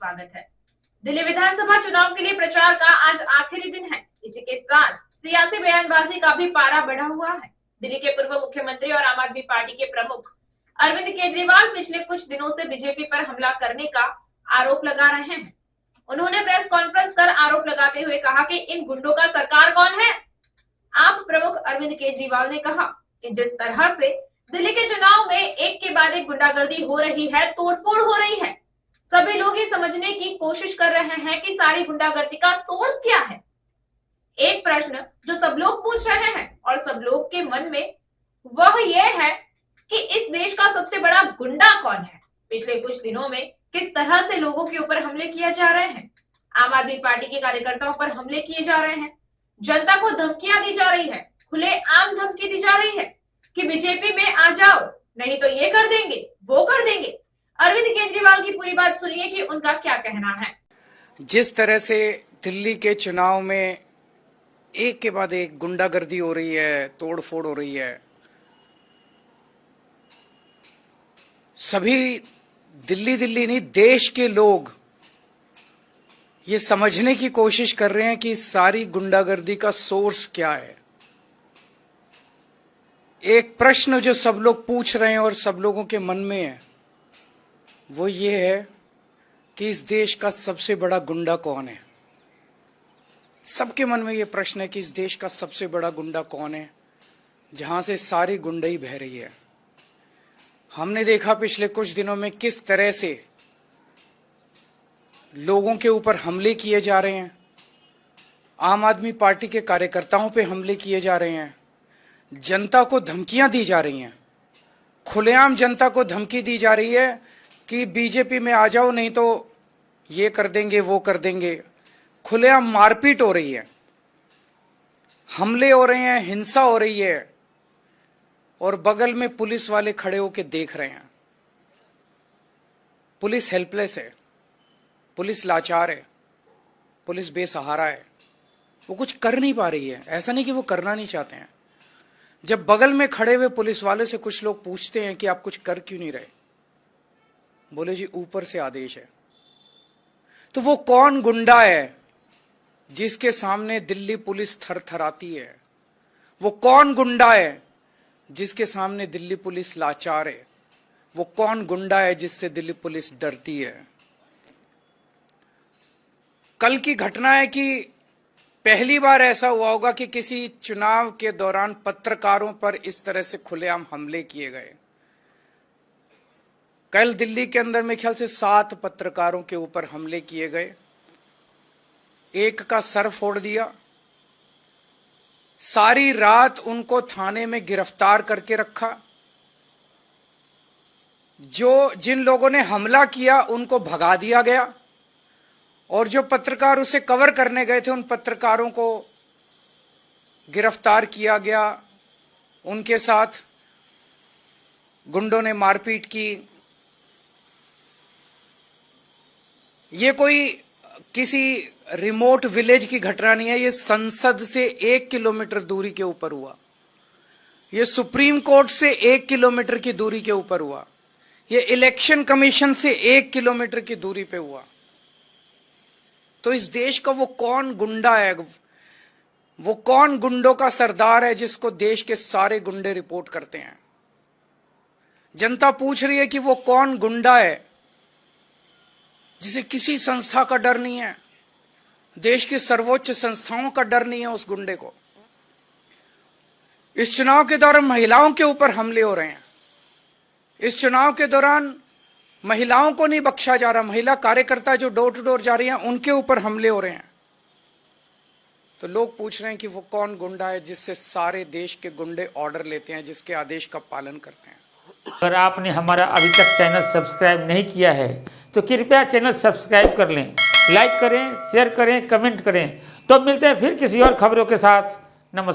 स्वागत है। दिल्ली विधानसभा चुनाव के लिए प्रचार का आज आखिरी दिन है। इसी के साथ सियासी बयानबाजी का भी पारा बढ़ा हुआ है। दिल्ली के पूर्व मुख्यमंत्री और आम आदमी पार्टी के प्रमुख अरविंद केजरीवाल पिछले कुछ दिनों से बीजेपी पर हमला करने का आरोप लगा रहे हैं। उन्होंने प्रेस कॉन्फ्रेंस कर आरोप लगाते हुए कहा कि इन गुंडों का सरकार कौन है। आप प्रमुख अरविंद केजरीवाल ने कहा कि जिस तरह से दिल्ली के चुनाव में एक के बाद एक गुंडागर्दी हो रही है, तोड़फोड़ हो रही है, सभी लोग ये समझने की कोशिश कर रहे हैं कि सारी गुंडागर्दी का सोर्स क्या है। एक प्रश्न जो सब लोग पूछ रहे हैं और सब लोग के मन में वह यह है कि इस देश का सबसे बड़ा गुंडा कौन है। पिछले कुछ दिनों में किस तरह से लोगों के ऊपर हमले किए जा रहे हैं। आम आदमी पार्टी के कार्यकर्ताओं पर हमले किए जा रहे हैं, जनता को धमकियां दी जा रही है, खुलेआम धमकी दी जा रही है कि बीजेपी में आ जाओ, नहीं तो ये कर देंगे, वो कर देंगे। अरविंद केजरीवाल की पूरी बात सुनिए कि उनका क्या कहना है। जिस तरह से दिल्ली के चुनाव में एक के बाद एक गुंडागर्दी हो रही है, तोड़फोड़ हो रही है, सभी दिल्ली नहीं देश के लोग ये समझने की कोशिश कर रहे हैं कि सारी गुंडागर्दी का सोर्स क्या है। एक प्रश्न जो सब लोग पूछ रहे हैं और सब लोगों के मन में है वो ये है कि इस देश का सबसे बड़ा गुंडा कौन है। सबके मन में ये प्रश्न है कि इस देश का सबसे बड़ा गुंडा कौन है, जहां से सारी गुंडई बह रही है। हमने देखा पिछले कुछ दिनों में किस तरह से लोगों के ऊपर हमले किए जा रहे हैं, आम आदमी पार्टी के कार्यकर्ताओं पे हमले किए जा रहे हैं, जनता को धमकियां दी जा रही हैं, खुलेआम जनता को धमकी दी जा रही है कि बीजेपी में आ जाओ, नहीं तो ये कर देंगे, वो कर देंगे। खुलेआम मारपीट हो रही है, हमले हो रहे हैं, हिंसा हो रही है और बगल में पुलिस वाले खड़े होकर देख रहे हैं। पुलिस हेल्पलेस है, पुलिस लाचार है, पुलिस बेसहारा है, वो कुछ कर नहीं पा रही है। ऐसा नहीं कि वो करना नहीं चाहते हैं। जब बगल में खड़े हुए पुलिस वाले से कुछ लोग पूछते हैं कि आप कुछ कर क्यों नहीं रहे, बोले जी ऊपर से आदेश है। तो वो कौन गुंडा है जिसके सामने दिल्ली पुलिस थरथराती है? वो कौन गुंडा है जिसके सामने दिल्ली पुलिस लाचार है? वो कौन गुंडा है जिससे दिल्ली पुलिस डरती है? कल की घटना है कि पहली बार ऐसा हुआ होगा कि किसी चुनाव के दौरान पत्रकारों पर इस तरह से खुलेआम हमले किए गए। कल दिल्ली के अंदर मेरे ख्याल से 7 पत्रकारों के ऊपर हमले किए गए। एक का सर फोड़ दिया, सारी रात उनको थाने में गिरफ्तार करके रखा। जिन लोगों ने हमला किया उनको भगा दिया गया और जो पत्रकार उसे कवर करने गए थे उन पत्रकारों को गिरफ्तार किया गया। उनके साथ गुंडों ने मारपीट की। ये कोई किसी रिमोट विलेज की घटना नहीं है, ये संसद से 1 किलोमीटर दूरी के ऊपर हुआ, ये सुप्रीम कोर्ट से 1 किलोमीटर की दूरी के ऊपर हुआ, ये इलेक्शन कमीशन से 1 किलोमीटर की दूरी पे हुआ। तो इस देश का वो कौन गुंडा है, वो कौन गुंडों का सरदार है जिसको देश के सारे गुंडे रिपोर्ट करते हैं? जनता पूछ रही है कि वो कौन गुंडा है जिसे किसी संस्था का डर नहीं है, देश की सर्वोच्च संस्थाओं का डर नहीं है उस गुंडे को। इस चुनाव के दौरान महिलाओं के ऊपर हमले हो रहे हैं। इस चुनाव के दौरान महिलाओं को नहीं बख्शा जा रहा, महिला कार्यकर्ता जो डोर टू डोर जा रही हैं उनके ऊपर हमले हो रहे हैं। तो लोग पूछ रहे हैं कि वो कौन गुंडा है जिससे सारे देश के गुंडे ऑर्डर लेते हैं, जिसके आदेश का पालन करते हैं। अगर आपने हमारा अभी तक चैनल सब्सक्राइब नहीं किया है तो कृपया चैनल सब्सक्राइब कर लें, लाइक करें, शेयर करें, कमेंट करें। तो मिलते हैं फिर किसी और खबरों के साथ। नमस्कार।